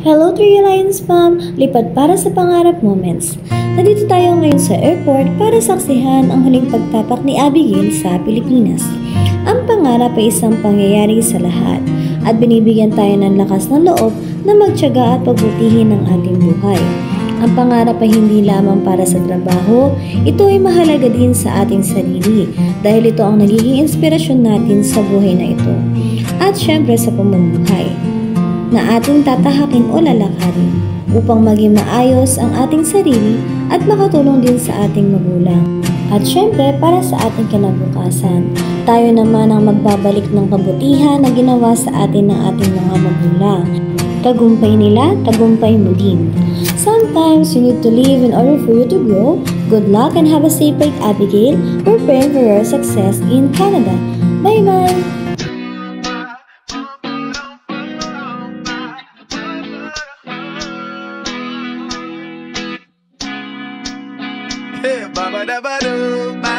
Hello Three Alliance Fam! Lipat para sa Pangarap Moments. Nandito tayo ngayon sa airport para saksihan ang huling pagtapak ni Abigail sa Pilipinas. Ang pangarap ay isang pangyayari sa lahat at binibigyan tayo ng lakas ng loob na magtiyaga at pagbutihin ang ating buhay. Ang pangarap ay hindi lamang para sa trabaho, ito ay mahalaga din sa ating sarili dahil ito ang nagiging inspirasyon natin sa buhay na ito. At syempre sa pamumuhay na ating tatahakin o lalakarin upang maging maayos ang ating sarili at makatulong din sa ating magulang. At syempre, para sa ating kinabukasan, tayo naman ang magbabalik ng kabutihan na ginawa sa atin ng ating mga magulang. Tagumpay nila, tagumpay mo din. Sometimes, you need to live in order for you to grow. Good luck and have a safe flight, Abigail. We're praying for your success in Canada. Bye-bye! Hey, ba ba da ba do, ba